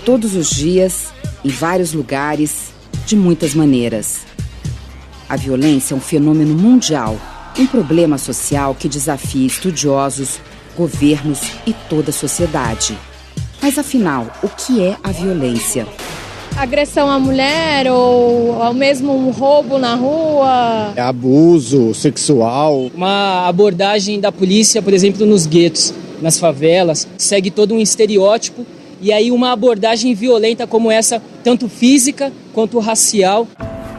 todos os dias, em vários lugares, de muitas maneiras. A violência é um fenômeno mundial, um problema social que desafia estudiosos, governos e toda a sociedade. Mas afinal, o que é a violência? Agressão à mulher ou mesmo um roubo na rua. É abuso sexual. Uma abordagem da polícia, por exemplo, nos guetos, nas favelas, segue todo um estereótipo e aí uma abordagem violenta como essa, tanto física quanto racial.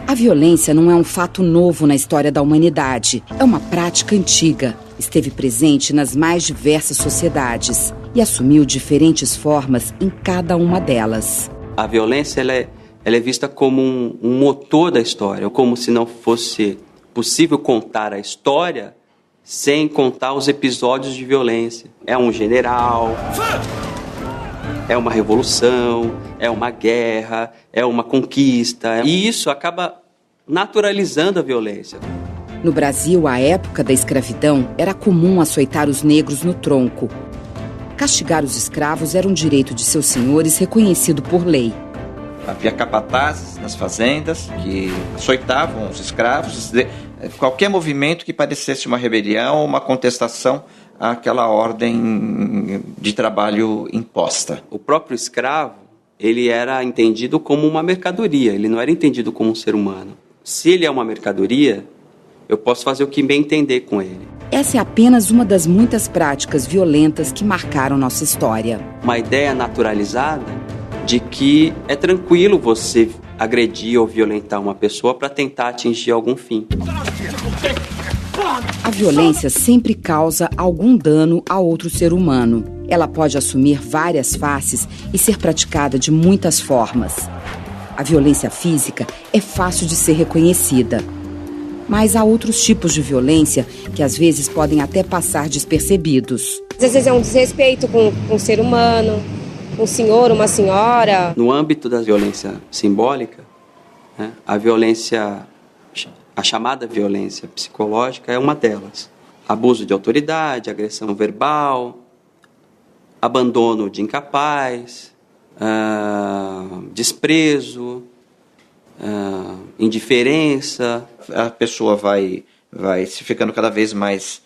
A violência não é um fato novo na história da humanidade. É uma prática antiga. Esteve presente nas mais diversas sociedades e assumiu diferentes formas em cada uma delas. A violência ela é vista como um motor da história, como se não fosse possível contar a história sem contar os episódios de violência. É um general, é uma revolução, é uma guerra, é uma conquista. E isso acaba naturalizando a violência. No Brasil, à época da escravidão, era comum açoitar os negros no tronco. Castigar os escravos era um direito de seus senhores reconhecido por lei. Havia capatazes nas fazendas que açoitavam os escravos. Qualquer movimento que parecesse uma rebelião ou uma contestação àquela ordem de trabalho imposta. O próprio escravo, ele era entendido como uma mercadoria, ele não era entendido como um ser humano. Se ele é uma mercadoria, eu posso fazer o que bem entender com ele. Essa é apenas uma das muitas práticas violentas que marcaram nossa história. Uma ideia naturalizada de que é tranquilo você agredir ou violentar uma pessoa para tentar atingir algum fim. A violência sempre causa algum dano a outro ser humano. Ela pode assumir várias faces e ser praticada de muitas formas. A violência física é fácil de ser reconhecida. Mas há outros tipos de violência que às vezes podem até passar despercebidos. Às vezes é um desrespeito com um ser humano, um senhor, uma senhora. No âmbito da violência simbólica, né, a chamada violência psicológica é uma delas. Abuso de autoridade, agressão verbal, abandono de incapaz, desprezo, indiferença. A pessoa vai se ficando cada vez mais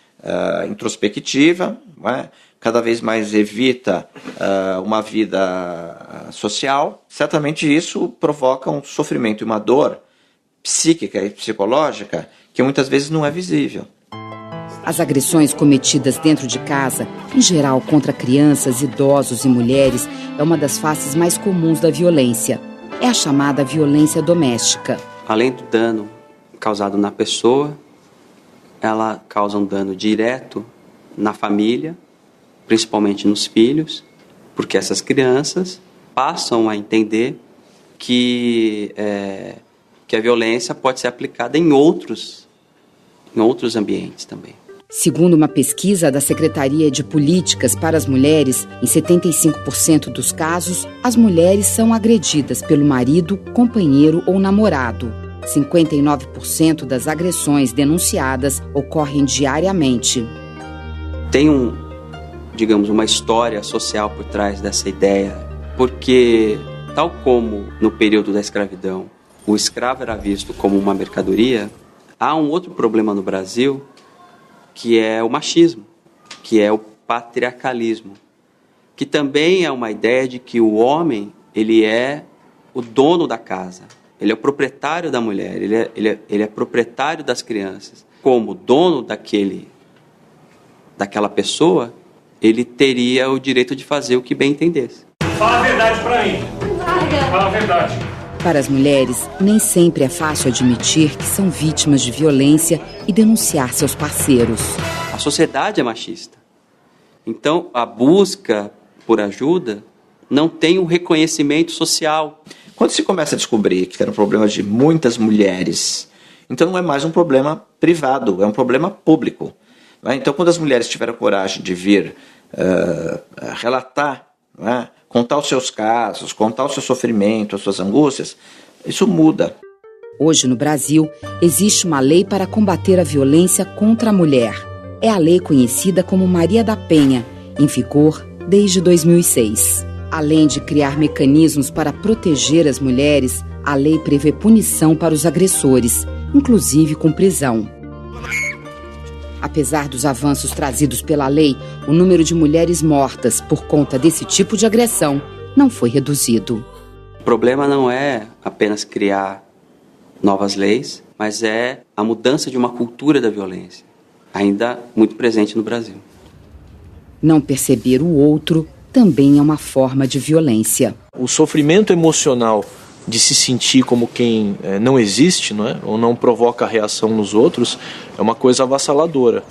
introspectiva, não é? Cada vez mais evita uma vida social. Certamente isso provoca um sofrimento e uma dor psíquica e psicológica que muitas vezes não é visível. As agressões cometidas dentro de casa, em geral contra crianças, idosos e mulheres, é uma das faces mais comuns da violência. É a chamada violência doméstica. Além do dano causado na pessoa, ela causa um dano direto na família, principalmente nos filhos, porque essas crianças passam a entender que a violência pode ser aplicada em outros ambientes também. Segundo uma pesquisa da Secretaria de Políticas para as Mulheres, em 75% dos casos, as mulheres são agredidas pelo marido, companheiro ou namorado. 59% das agressões denunciadas ocorrem diariamente. Tem uma história social por trás dessa ideia, porque, tal como no período da escravidão, o escravo era visto como uma mercadoria, há um outro problema no Brasil, que é o machismo, que é o patriarcalismo, que também é uma ideia de que o homem, ele é o dono da casa, ele é o proprietário da mulher, ele é proprietário das crianças. Como dono daquela pessoa, ele teria o direito de fazer o que bem entendesse. Fala a verdade pra mim. Fala a verdade. Para as mulheres, nem sempre é fácil admitir que são vítimas de violência e denunciar seus parceiros. A sociedade é machista. Então, a busca por ajuda não tem um reconhecimento social. Quando se começa a descobrir que era um problema de muitas mulheres, então não é mais um problema privado, é um problema público. Então, quando as mulheres tiveram coragem de vir relatar, não é? Contar os seus casos, contar o seu sofrimento, as suas angústias, isso muda. Hoje, no Brasil, existe uma lei para combater a violência contra a mulher. É a lei conhecida como Maria da Penha, em vigor desde 2006. Além de criar mecanismos para proteger as mulheres, a lei prevê punição para os agressores, inclusive com prisão. Apesar dos avanços trazidos pela lei, o número de mulheres mortas por conta desse tipo de agressão não foi reduzido. O problema não é apenas criar novas leis, mas é a mudança de uma cultura da violência, ainda muito presente no Brasil. Não perceber o outro também é uma forma de violência. O sofrimento emocional de se sentir como quem não existe, não é? Ou não provoca reação nos outros, é uma coisa avassaladora.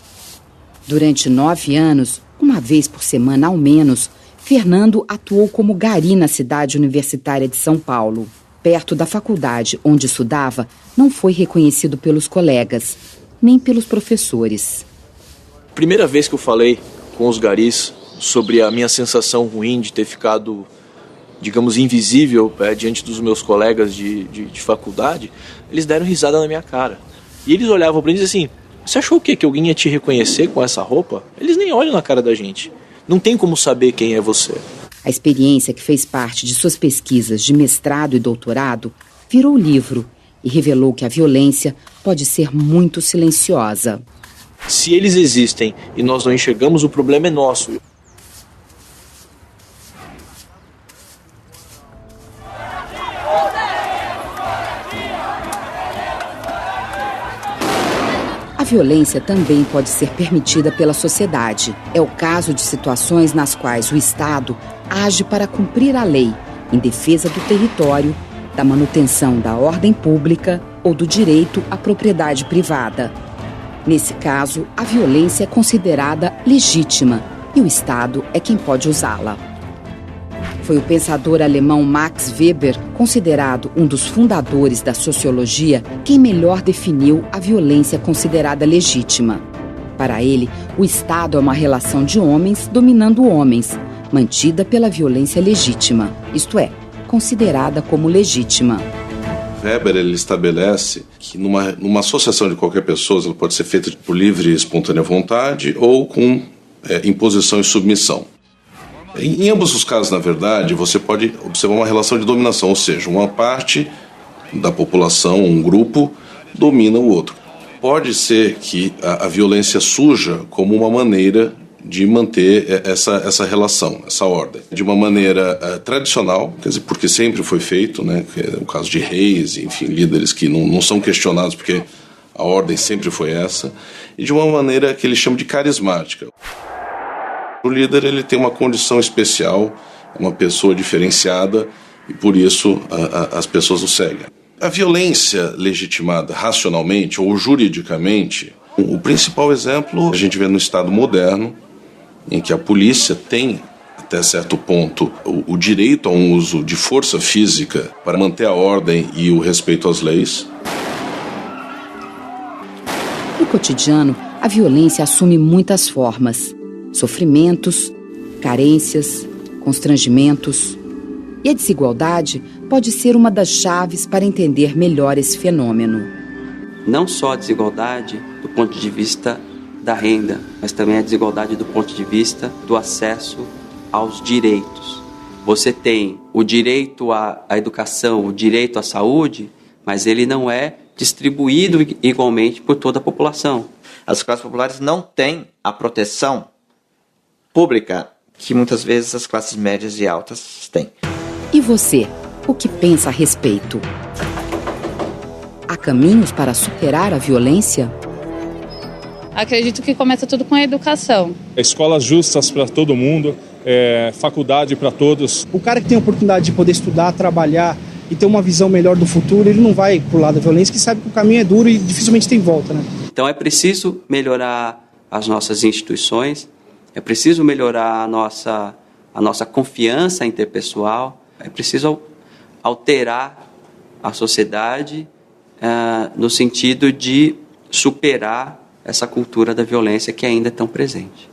Durante 9 anos, uma vez por semana ao menos, Fernando atuou como gari na cidade universitária de São Paulo. Perto da faculdade onde estudava, não foi reconhecido pelos colegas, nem pelos professores. Primeira vez que eu falei com os garis sobre a minha sensação ruim de ter ficado, digamos, invisível diante dos meus colegas de faculdade, eles deram risada na minha cara. E eles olhavam para mim e diziam assim: você achou o quê? Que alguém ia te reconhecer com essa roupa? Eles nem olham na cara da gente. Não tem como saber quem é você. A experiência que fez parte de suas pesquisas de mestrado e doutorado virou livro e revelou que a violência pode ser muito silenciosa. Se eles existem e nós não enxergamos, o problema é nosso. A violência também pode ser permitida pela sociedade. É o caso de situações nas quais o Estado age para cumprir a lei, em defesa do território, da manutenção da ordem pública ou do direito à propriedade privada. Nesse caso, a violência é considerada legítima e o Estado é quem pode usá-la. Foi o pensador alemão Max Weber, considerado um dos fundadores da sociologia, quem melhor definiu a violência considerada legítima. Para ele, o Estado é uma relação de homens dominando homens, mantida pela violência legítima, isto é, considerada como legítima. Weber ele estabelece que numa associação de qualquer pessoa, ela pode ser feita por livre e espontânea vontade ou com imposição e submissão. Em ambos os casos, na verdade, você pode observar uma relação de dominação, ou seja, uma parte da população, um grupo, domina o outro. Pode ser que a violência surja como uma maneira de manter essa relação, essa ordem. De uma maneira tradicional, quer dizer, porque sempre foi feito, né, que é o caso de reis, enfim, líderes que não são questionados porque a ordem sempre foi essa, e de uma maneira que ele chama de carismática. O líder ele tem uma condição especial, uma pessoa diferenciada, e por isso as pessoas o seguem. A violência legitimada racionalmente ou juridicamente, o principal exemplo a gente vê no Estado moderno, em que a polícia tem, até certo ponto, o direito a um uso de força física para manter a ordem e o respeito às leis. No cotidiano, a violência assume muitas formas. Sofrimentos, carências, constrangimentos. E a desigualdade pode ser uma das chaves para entender melhor esse fenômeno. Não só a desigualdade do ponto de vista da renda, mas também a desigualdade do ponto de vista do acesso aos direitos. Você tem o direito à educação, o direito à saúde, mas ele não é distribuído igualmente por toda a população. As classes populares não têm a proteção pública que muitas vezes as classes médias e altas têm. E você, o que pensa a respeito? Há caminhos para superar a violência? Acredito que começa tudo com a educação. Escolas justas para todo mundo, faculdade para todos. O cara que tem a oportunidade de poder estudar, trabalhar e ter uma visão melhor do futuro, ele não vai pro lado da violência, que sabe que o caminho é duro e dificilmente tem volta, né? Então é preciso melhorar as nossas instituições, é preciso melhorar a nossa confiança interpessoal, é preciso alterar a sociedade no sentido de superar essa cultura da violência que ainda é tão presente.